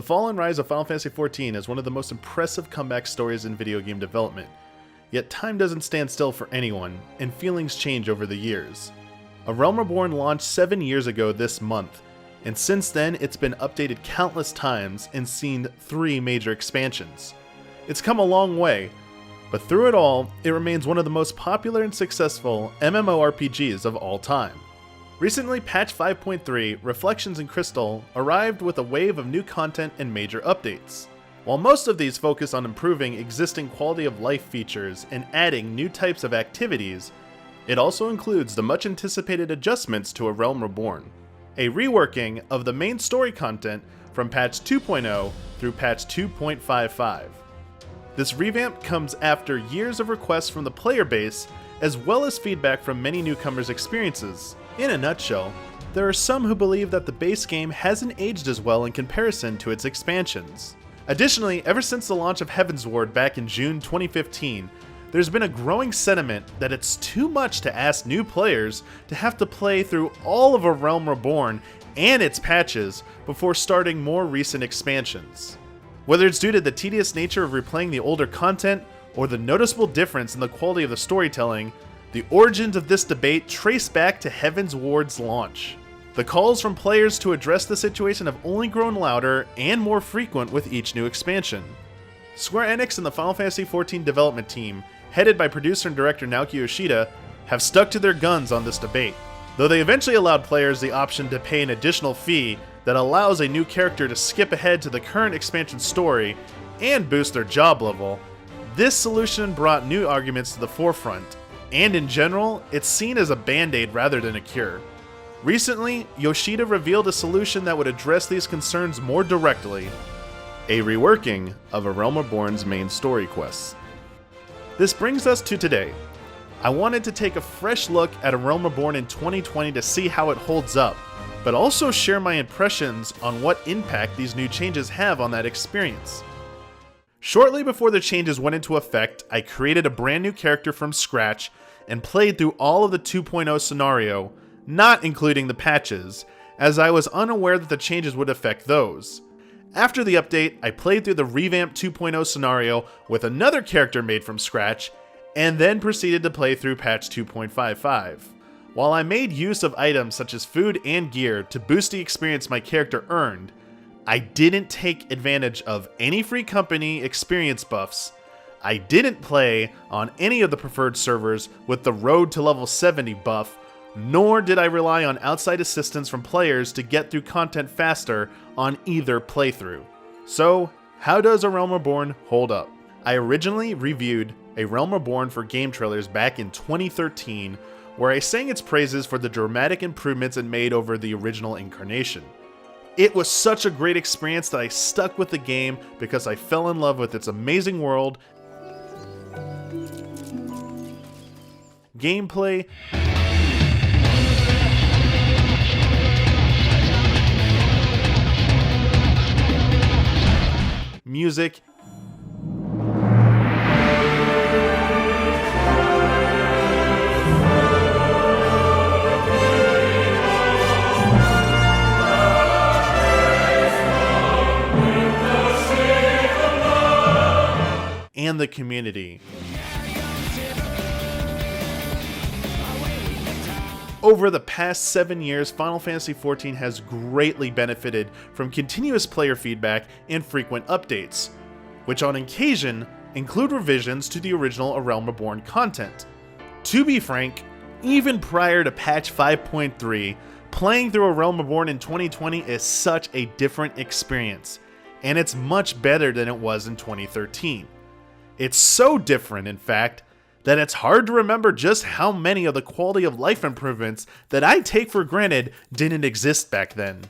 The fall and rise of Final Fantasy XIV is one of the most impressive comeback stories in video game development. Yet time doesn't stand still for anyone, and feelings change over the years. A Realm Reborn launched 7 years ago this month, and since then it's been updated countless times and seen 3 major expansions. It's come a long way, but through it all, it remains one of the most popular and successful MMORPGs of all time. Recently, patch 5.3, Reflections in Crystal, arrived with a wave of new content and major updates. While most of these focus on improving existing quality of life features and adding new types of activities, it also includes the much anticipated adjustments to A Realm Reborn, a reworking of the main story content from patch 2.0 through patch 2.55. This revamp comes after years of requests from the player base, as well as feedback from many newcomers' experiences. In a nutshell, there are some who believe that the base game hasn't aged as well in comparison to its expansions. Additionally, ever since the launch of Heavensward back in June 2015, there's been a growing sentiment that it's too much to ask new players to have to play through all of A Realm Reborn and its patches before starting more recent expansions. Whether it's due to the tedious nature of replaying the older content or the noticeable difference in the quality of the storytelling, the origins of this debate trace back to Heavensward's launch. The calls from players to address the situation have only grown louder and more frequent with each new expansion. Square Enix and the Final Fantasy XIV development team, headed by producer and director Naoki Yoshida, have stuck to their guns on this debate. Though they eventually allowed players the option to pay an additional fee that allows a new character to skip ahead to the current expansion story and boost their job level, this solution brought new arguments to the forefront, and in general, it's seen as a band-aid rather than a cure. Recently, Yoshida revealed a solution that would address these concerns more directly: a reworking of A Realm Reborn's main story quests. This brings us to today. I wanted to take a fresh look at A Realm Reborn in 2020 to see how it holds up, but also share my impressions on what impact these new changes have on that experience. Shortly before the changes went into effect, I created a brand new character from scratch and played through all of the 2.0 scenario, not including the patches, as I was unaware that the changes would affect those. After the update, I played through the revamped 2.0 scenario with another character made from scratch, and then proceeded to play through patch 2.55. While I made use of items such as food and gear to boost the experience my character earned, I didn't take advantage of any free company experience buffs. I didn't play on any of the preferred servers with the Road to Level 70 buff, nor did I rely on outside assistance from players to get through content faster on either playthrough. So, how does A Realm Reborn hold up? I originally reviewed A Realm Reborn for game trailers back in 2013, where I sang its praises for the dramatic improvements it made over the original incarnation. It was such a great experience that I stuck with the game because I fell in love with its amazing world, gameplay, music, and the community. Over the past 7 years, Final Fantasy XIV has greatly benefited from continuous player feedback and frequent updates, which on occasion include revisions to the original A Realm Reborn content. To be frank, even prior to patch 5.3, playing through A Realm Reborn in 2020 is such a different experience, and it's much better than it was in 2013. It's so different, in fact, that it's hard to remember just how many of the quality of life improvements that I take for granted didn't exist back then.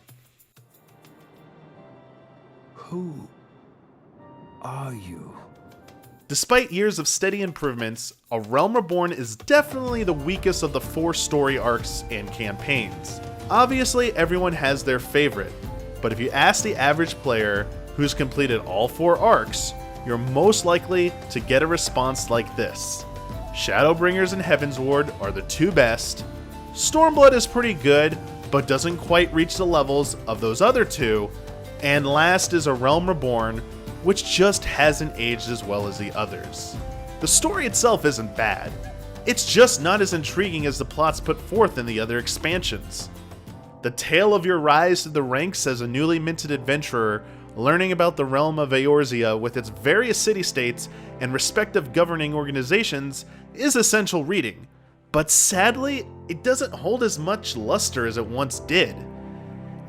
Who are you? Despite years of steady improvements, A Realm Reborn is definitely the weakest of the 4 story arcs and campaigns. Obviously, everyone has their favorite, but if you ask the average player who's completed all 4 arcs, you're most likely to get a response like this. Shadowbringers and Heavensward are the 2 best. Stormblood is pretty good, but doesn't quite reach the levels of those other 2. And last is A Realm Reborn, which just hasn't aged as well as the others. The story itself isn't bad, it's just not as intriguing as the plots put forth in the other expansions. The tale of your rise to the ranks as a newly minted adventurer, learning about the realm of Eorzea with its various city-states and respective governing organizations is essential reading, but sadly, it doesn't hold as much luster as it once did.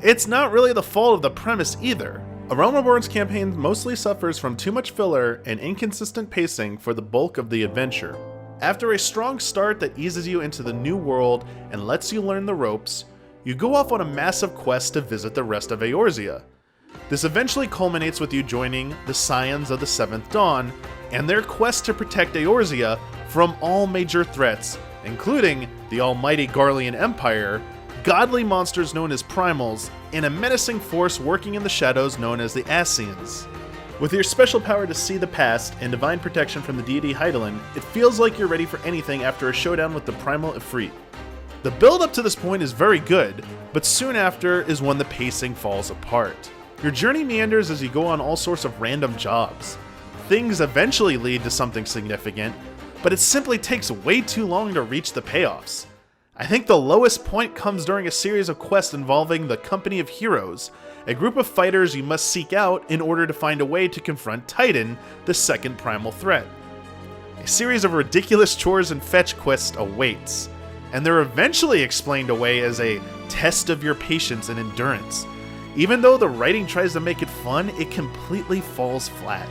It's not really the fault of the premise either. A Realm Reborn's campaign mostly suffers from too much filler and inconsistent pacing for the bulk of the adventure. After a strong start that eases you into the new world and lets you learn the ropes, you go off on a massive quest to visit the rest of Eorzea. This eventually culminates with you joining the Scions of the Seventh Dawn and their quest to protect Eorzea from all major threats, including the almighty Garlean Empire, godly monsters known as Primals, and a menacing force working in the shadows known as the Ascians. With your special power to see the past and divine protection from the deity Hydaelyn, it feels like you're ready for anything after a showdown with the Primal Ifrit. The build up to this point is very good, but soon after is when the pacing falls apart. Your journey meanders as you go on all sorts of random jobs. Things eventually lead to something significant, but it simply takes way too long to reach the payoffs. I think the lowest point comes during a series of quests involving the Company of Heroes, a group of fighters you must seek out in order to find a way to confront Titan, the second primal threat. A series of ridiculous chores and fetch quests awaits, and they're eventually explained away as a test of your patience and endurance. Even though the writing tries to make it fun, it completely falls flat.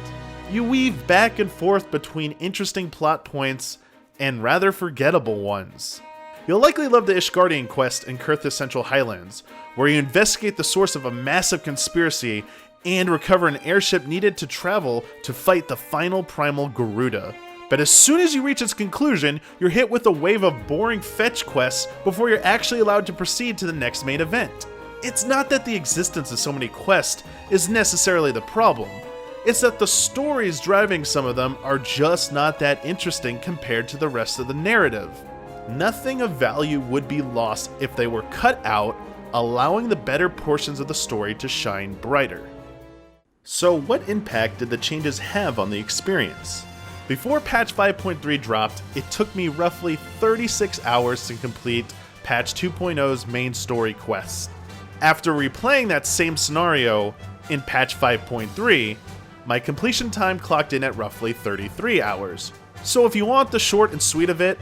You weave back and forth between interesting plot points and rather forgettable ones. You'll likely love the Ishgardian quest in Kurth's Central Highlands, where you investigate the source of a massive conspiracy and recover an airship needed to travel to fight the final primal Garuda. But as soon as you reach its conclusion, you're hit with a wave of boring fetch quests before you're actually allowed to proceed to the next main event. It's not that the existence of so many quests is necessarily the problem, it's that the stories driving some of them are just not that interesting compared to the rest of the narrative. Nothing of value would be lost if they were cut out, allowing the better portions of the story to shine brighter. So what impact did the changes have on the experience? Before patch 5.3 dropped, it took me roughly 36 hours to complete patch 2.0's main story quests. After replaying that same scenario in patch 5.3, my completion time clocked in at roughly 33 hours. So if you want the short and sweet of it,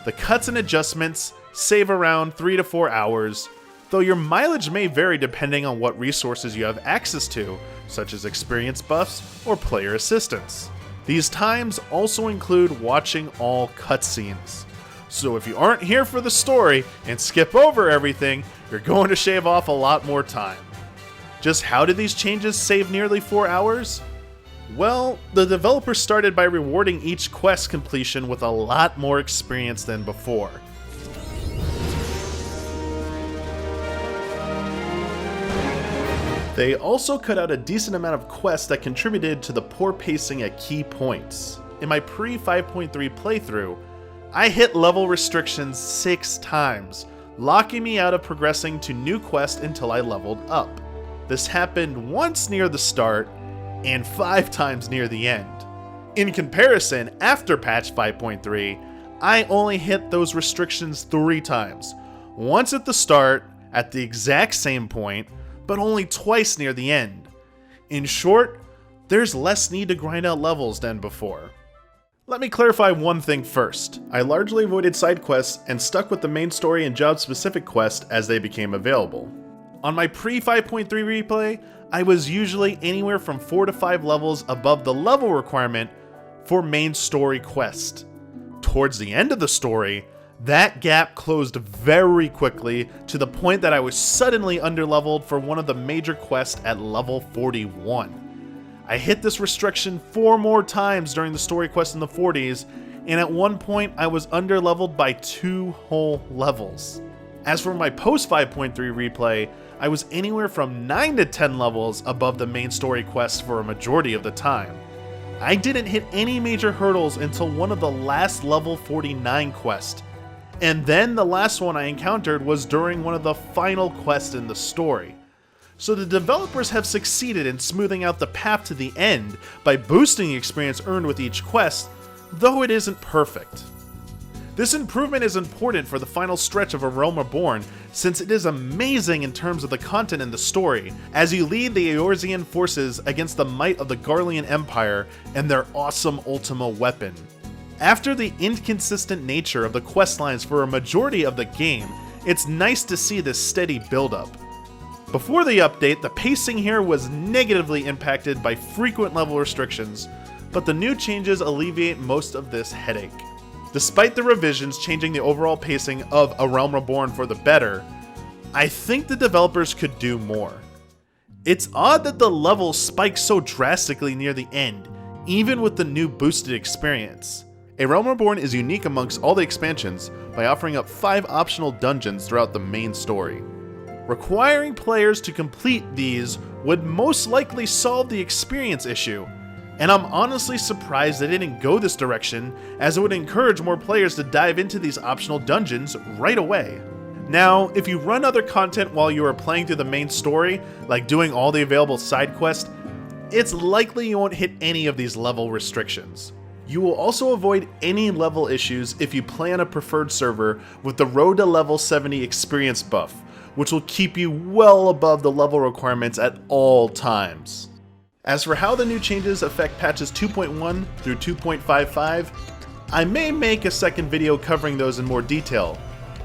the cuts and adjustments save around 3 to 4 hours, though your mileage may vary depending on what resources you have access to, such as experience buffs or player assistance. These times also include watching all cutscenes. So if you aren't here for the story and skip over everything, you're going to shave off a lot more time. Just how did these changes save nearly 4 hours? Well, the developers started by rewarding each quest completion with a lot more experience than before. They also cut out a decent amount of quests that contributed to the poor pacing at key points. In my pre-5.3 playthrough, I hit level restrictions 6 times, locking me out of progressing to new quests until I leveled up. This happened once near the start, and 5 times near the end. In comparison, after patch 5.3, I only hit those restrictions 3 times. Once at the start, at the exact same point, but only twice near the end. In short, there's less need to grind out levels than before. Let me clarify one thing first. I largely avoided side quests and stuck with the main story and job-specific quests as they became available. On my pre-5.3 replay, I was usually anywhere from 4 to 5 levels above the level requirement for main story quest. Towards the end of the story, that gap closed very quickly to the point that I was suddenly underleveled for one of the major quests at level 41. I hit this restriction 4 more times during the story quest in the 40s, and at one point I was underleveled by 2 whole levels. As for my post 5.3 replay, I was anywhere from 9 to 10 levels above the main story quest for a majority of the time. I didn't hit any major hurdles until one of the last level 49 quests, and then the last one I encountered was during one of the final quests in the story. So the developers have succeeded in smoothing out the path to the end by boosting the experience earned with each quest, though it isn't perfect. This improvement is important for the final stretch of A Realm Reborn, since it is amazing in terms of the content and the story, as you lead the Eorzean forces against the might of the Garlean Empire and their awesome Ultima weapon. After the inconsistent nature of the questlines for a majority of the game, it's nice to see this steady build-up. Before the update, the pacing here was negatively impacted by frequent level restrictions, but the new changes alleviate most of this headache. Despite the revisions changing the overall pacing of A Realm Reborn for the better, I think the developers could do more. It's odd that the levels spike so drastically near the end, even with the new boosted experience. A Realm Reborn is unique amongst all the expansions by offering up 5 optional dungeons throughout the main story. Requiring players to complete these would most likely solve the experience issue, and I'm honestly surprised they didn't go this direction, as it would encourage more players to dive into these optional dungeons right away. Now, if you run other content while you are playing through the main story, like doing all the available side quests, it's likely you won't hit any of these level restrictions. You will also avoid any level issues if you play on a preferred server with the Road to Level 70 experience buff, which will keep you well above the level requirements at all times. As for how the new changes affect patches 2.1 through 2.55, I may make a second video covering those in more detail,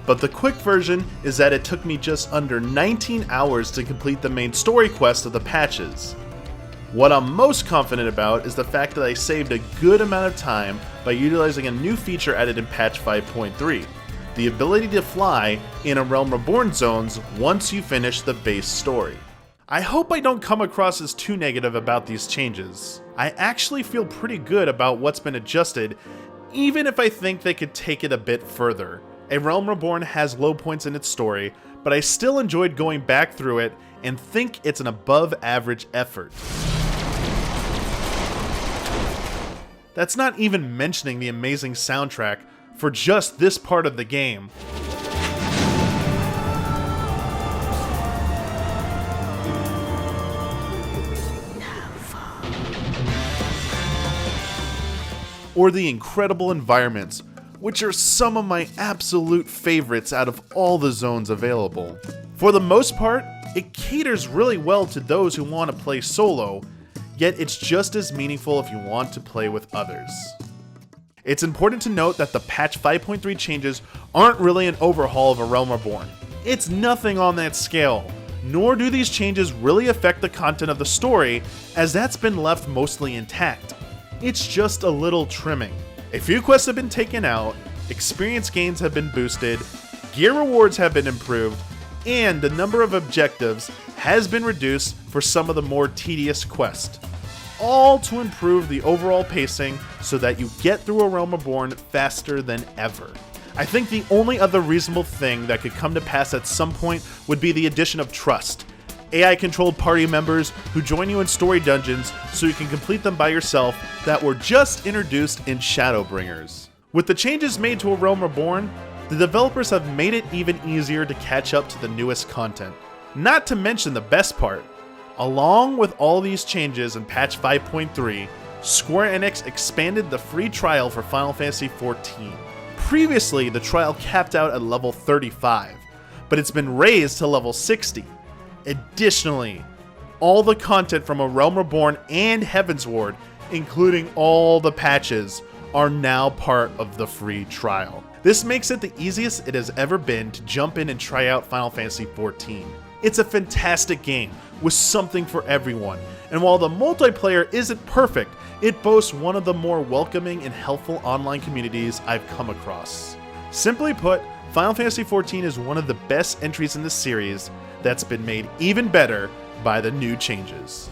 but the quick version is that it took me just under 19 hours to complete the main story quest of the patches. What I'm most confident about is the fact that I saved a good amount of time by utilizing a new feature added in patch 5.3, the ability to fly in A Realm Reborn zones once you finish the base story. I hope I don't come across as too negative about these changes. I actually feel pretty good about what's been adjusted, even if I think they could take it a bit further. A Realm Reborn has low points in its story, but I still enjoyed going back through it and think it's an above average effort. That's not even mentioning the amazing soundtrack for just this part of the game. Or the incredible environments, which are some of my absolute favorites out of all the zones available. For the most part, it caters really well to those who want to play solo, yet it's just as meaningful if you want to play with others. It's important to note that the patch 5.3 changes aren't really an overhaul of A Realm Reborn. It's nothing on that scale, nor do these changes really affect the content of the story, as that's been left mostly intact. It's just a little trimming. A few quests have been taken out, experience gains have been boosted, gear rewards have been improved, and the number of objectives has been reduced for some of the more tedious quests, all to improve the overall pacing so that you get through A Realm Reborn faster than ever. I think the only other reasonable thing that could come to pass at some point would be the addition of trust. AI-controlled party members who join you in story dungeons so you can complete them by yourself that were just introduced in Shadowbringers. With the changes made to A Realm Reborn, the developers have made it even easier to catch up to the newest content. Not to mention the best part, along with all these changes in patch 5.3, Square Enix expanded the free trial for Final Fantasy XIV. Previously, the trial capped out at level 35, but it's been raised to level 60. Additionally, all the content from A Realm Reborn and Heavensward, including all the patches, are now part of the free trial. This makes it the easiest it has ever been to jump in and try out Final Fantasy XIV. It's a fantastic game with something for everyone, and while the multiplayer isn't perfect, it boasts one of the more welcoming and helpful online communities I've come across. Simply put, Final Fantasy XIV is one of the best entries in the series that's been made even better by the new changes.